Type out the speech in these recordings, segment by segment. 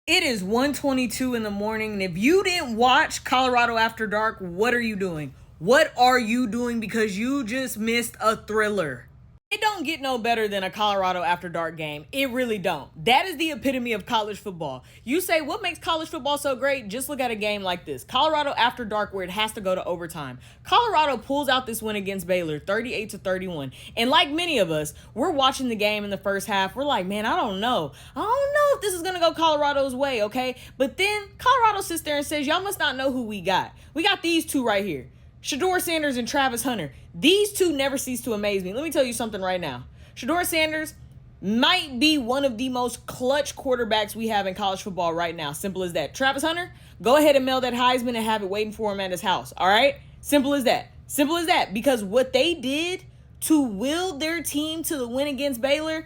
It is 1:22 in the morning, and if you didn't watch Colorado After Dark, what are you doing? What are you doing? Because you just missed a thriller. It don't get no better than a Colorado After Dark game. It really don't. That is the epitome of college football. You say, what makes college football so great? Just look at a game like this. Colorado After Dark, where it has to go to overtime. Colorado pulls out this win against Baylor, 38-31. And like many of us, we're watching the game in the first half. We're like, man, I don't know. I don't know if this is going to go Colorado's way, okay? But then Colorado sits there and says, y'all must not know who we got. We got these two right here. Shedeur Sanders and Travis Hunter. These two never cease to amaze me. Let me tell you something right now. Shedeur Sanders might be one of the most clutch quarterbacks we have in college football right now. Simple as that. Travis Hunter, go ahead and mail that Heisman and have it waiting for him at his house. All right? Simple as that. Simple as that. Because what they did to will their team to the win against Baylor,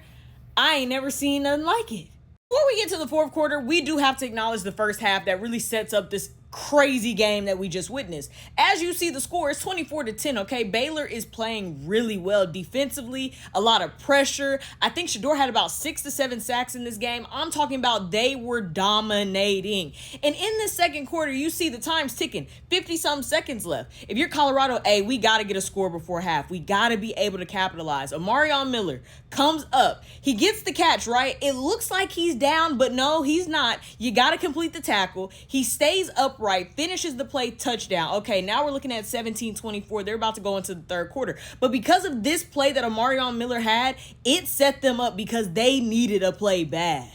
I ain't never seen nothing like it. Before we get to the fourth quarter, we do have to acknowledge the first half that really sets up this crazy game that we just witnessed. As you see, the score is 24-10, okay? Baylor is playing really well defensively, a lot of pressure. I think Shedeur had about 6 to 7 sacks in this game. I'm talking about they were dominating. And in the second quarter, you see the time's ticking, 50-something seconds left. If you're Colorado, we got to get a score before half. We got to be able to capitalize. Omarion Miller comes up. He gets the catch, right? It looks like he's down, but no, he's not. You got to complete the tackle. He stays upright, finishes the play, touchdown. Okay, now we're looking at 17-24. They're about to go into the third quarter. But because of this play that Omarion Miller had, it set them up because they needed a play bad.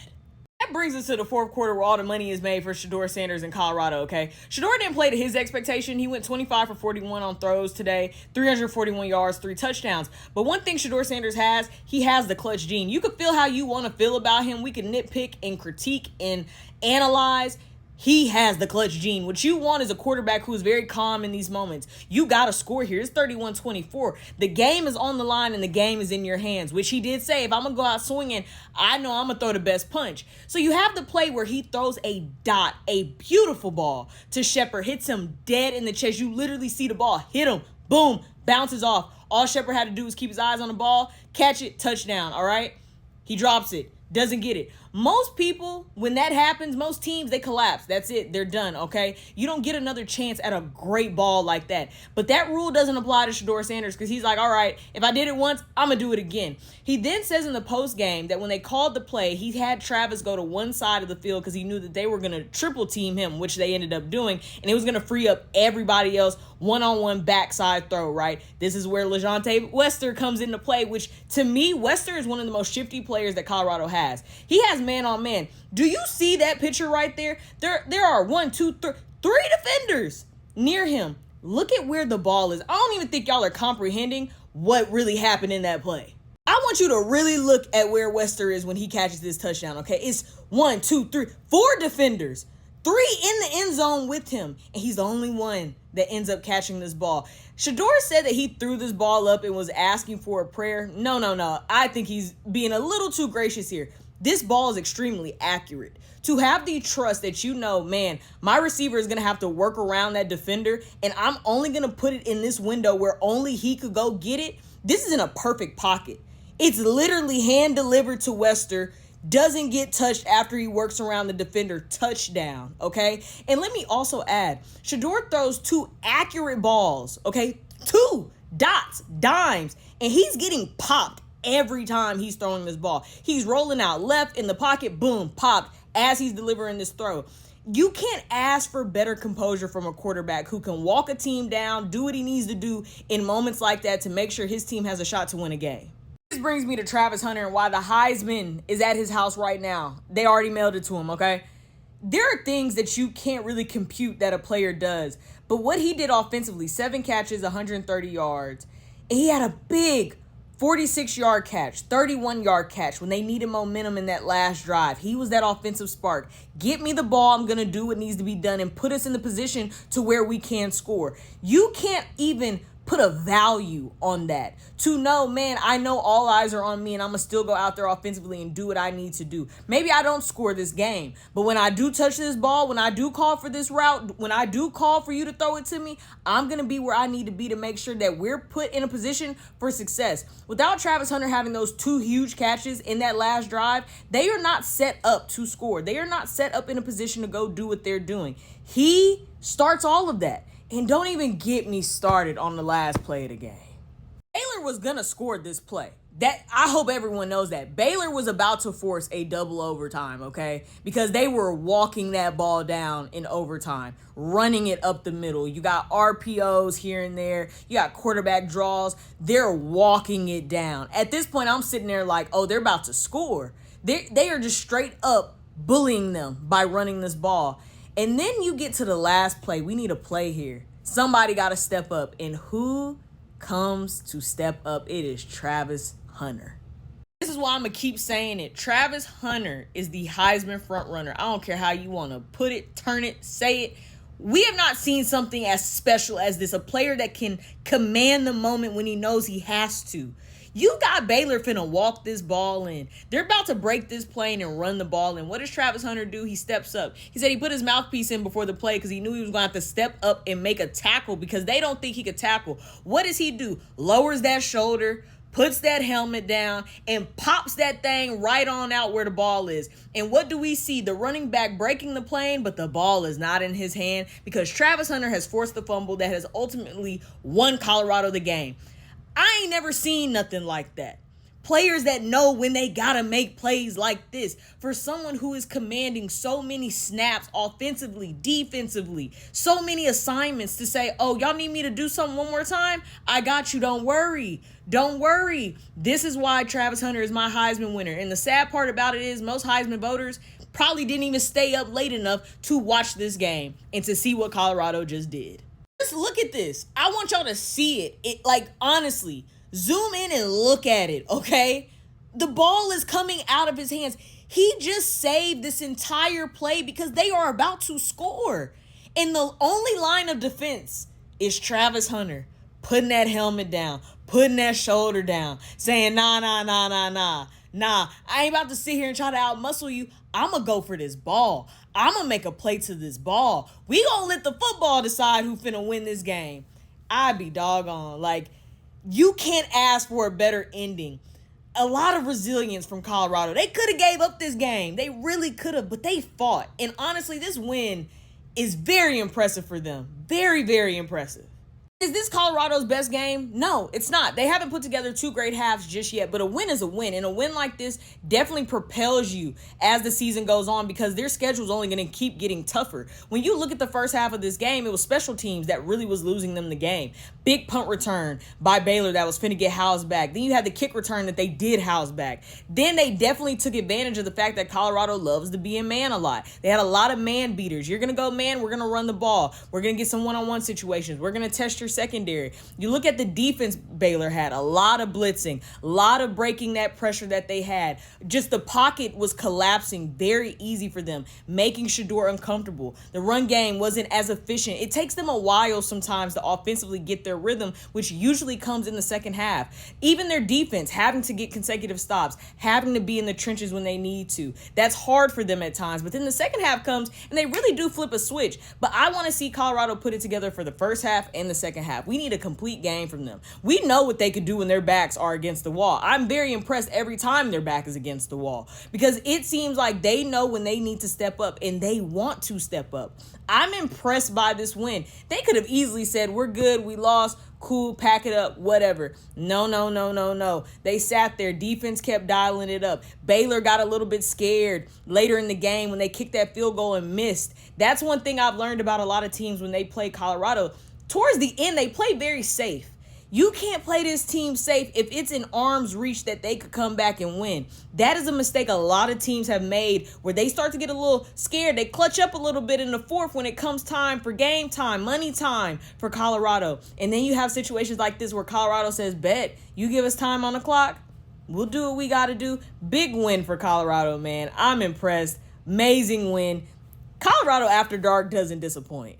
That brings us to the fourth quarter where all the money is made for Shedeur Sanders in Colorado, okay? Shedeur didn't play to his expectation. He went 25 for 41 on throws today, 341 yards, 3 touchdowns. But one thing Shedeur Sanders has, he has the clutch gene. You can feel how you want to feel about him. We can nitpick and critique and analyze. He has the clutch gene. What you want is a quarterback who is very calm in these moments. You got to score here. It's 31-24. The game is on the line and the game is in your hands, which he did say, if I'm going to go out swinging, I know I'm going to throw the best punch. So you have the play where he throws a dot, a beautiful ball to Shepard, hits him dead in the chest. You literally see the ball hit him, boom, bounces off. All Shepard had to do was keep his eyes on the ball, catch it, touchdown, all right? He drops it. Doesn't get it. Most people, when that happens, most teams, they collapse. That's it. They're done, okay? You don't get another chance at a great ball like that. But that rule doesn't apply to Shedeur Sanders because he's like, all right, if I did it once, I'm going to do it again. He then says in the post game that when they called the play, he had Travis go to one side of the field because he knew that they were going to triple team him, which they ended up doing, and it was going to free up everybody else one-on-one backside throw, right? This is where LaJohntay Wester comes into play, which to me, Wester is one of the most shifty players that Colorado has. He has man-on-man. Do you see that picture right there? There are 3 defenders near him. Look at where the ball is. I don't even think y'all are comprehending what really happened in that play. I want you to really look at where Wester is when he catches this touchdown, okay? It's 4 defenders. 3 in the end zone with him, and he's the only one that ends up catching this ball. Shedeur said that he threw this ball up and was asking for a prayer. No. I think he's being a little too gracious here. This ball is extremely accurate. To have the trust that you know, man, my receiver is going to have to work around that defender, and I'm only going to put it in this window where only he could go get it. This is in a perfect pocket. It's literally hand-delivered to Wester. Doesn't get touched after he works around the defender. Touchdown, okay? And let me also add, Shedeur throws 2 accurate balls, okay? 2 dots, dimes, and he's getting popped every time he's throwing this ball. He's rolling out left in the pocket, boom, popped as he's delivering this throw. You can't ask for better composure from a quarterback who can walk a team down, do what he needs to do in moments like that to make sure his team has a shot to win a game. This brings me to Travis Hunter and why the Heisman is at his house right now. They already mailed it to him, okay? There are things that you can't really compute that a player does. But what he did offensively, 7 catches, 130 yards. And he had a big 46-yard catch, 31-yard catch when they needed momentum in that last drive. He was that offensive spark. Get me the ball. I'm going to do what needs to be done and put us in the position to where we can score. You can't even put a value on that. To know, man, I know all eyes are on me and I'm going to still go out there offensively and do what I need to do. Maybe I don't score this game, but when I do touch this ball, when I do call for this route, when I do call for you to throw it to me, I'm going to be where I need to be to make sure that we're put in a position for success. Without Travis Hunter having those 2 huge catches in that last drive, they are not set up to score. They are not set up in a position to go do what they're doing. He starts all of that. And don't even get me started on the last play of the game. Baylor was going to score this play. That I hope everyone knows that. Baylor was about to force a double overtime, okay? Because they were walking that ball down in overtime, running it up the middle. You got RPOs here and there. You got quarterback draws. They're walking it down. At this point, I'm sitting there like, oh, they're about to score. They are just straight up bullying them by running this ball. And then you get to the last play. We need a play here. Somebody got to step up. And who comes to step up? It is Travis Hunter. This is why I'm going to keep saying it. Travis Hunter is the Heisman front runner. I don't care how you want to put it, turn it, say it. We have not seen something as special as this. A player that can command the moment when he knows he has to. You got Baylor finna walk this ball in. They're about to break this plane and run the ball in. What does Travis Hunter do? He steps up. He said he put his mouthpiece in before the play because he knew he was going to have to step up and make a tackle because they don't think he could tackle. What does he do? Lowers that shoulder, puts that helmet down, and pops that thing right on out where the ball is. And what do we see? The running back breaking the plane, but the ball is not in his hand because Travis Hunter has forced the fumble that has ultimately won Colorado the game. I ain't never seen nothing like that. Players that know when they gotta make plays like this. For someone who is commanding so many snaps offensively, defensively, so many assignments to say, oh, y'all need me to do something one more time? I got you. Don't worry. Don't worry. This is why Travis Hunter is my Heisman winner. And the sad part about it is most Heisman voters probably didn't even stay up late enough to watch this game and to see what Colorado just did. Just look at this. I want y'all to see it. Honestly, zoom in and look at it, okay? The ball is coming out of his hands. He just saved this entire play because they are about to score. And the only line of defense is Travis Hunter putting that helmet down, putting that shoulder down, saying, nah, I ain't about to sit here and try to outmuscle you. I'm going to go for this ball. I'm going to make a play to this ball. We going to let the football decide who finna win this game. I'd be doggone. You can't ask for a better ending. A lot of resilience from Colorado. They could have gave up this game. They really could have, but they fought. And honestly, this win is very impressive for them. Very, very impressive. Is this Colorado's best game? No, it's not. They haven't put together 2 great halves just yet, but a win is a win. And a win like this definitely propels you as the season goes on because their schedule is only going to keep getting tougher. When you look at the first half of this game, it was special teams that really was losing them the game. Big punt return by Baylor that was finna get housed back. Then you had the kick return that they did house back. Then they definitely took advantage of the fact that Colorado loves to be in man a lot. They had a lot of man beaters. You're going to go man, we're going to run the ball. We're going to get some one-on-one situations. We're going to test your secondary. You look at the defense Baylor had, a lot of blitzing, a lot of breaking that pressure that they had. Just the pocket was collapsing very easy for them, making Shedeur uncomfortable. The run game wasn't as efficient. It takes them a while sometimes to offensively get their rhythm, which usually comes in the second half. Even their defense having to get consecutive stops, having to be in the trenches when they need to. That's hard for them at times. But then the second half comes and they really do flip a switch. But I want to see Colorado put it together for the first half and the second half. We need a complete game from them. We know what they could do when their backs are against the wall. I'm very impressed every time their back is against the wall because it seems like they know when they need to step up and they want to step up. I'm impressed by this win. They could have easily said, we're good, we lost, cool, pack it up, whatever. No. They sat there. Defense kept dialing it up. Baylor got a little bit scared later in the game when they kicked that field goal and missed. That's one thing I've learned about a lot of teams when they play Colorado. Towards the end, they play very safe. You can't play this team safe if it's in arm's reach that they could come back and win. That is a mistake a lot of teams have made where they start to get a little scared. They clutch up a little bit in the fourth when it comes time for game time, money time for Colorado. And then you have situations like this where Colorado says, bet, you give us time on the clock, we'll do what we got to do. Big win for Colorado, man. I'm impressed. Amazing win. Colorado After Dark doesn't disappoint.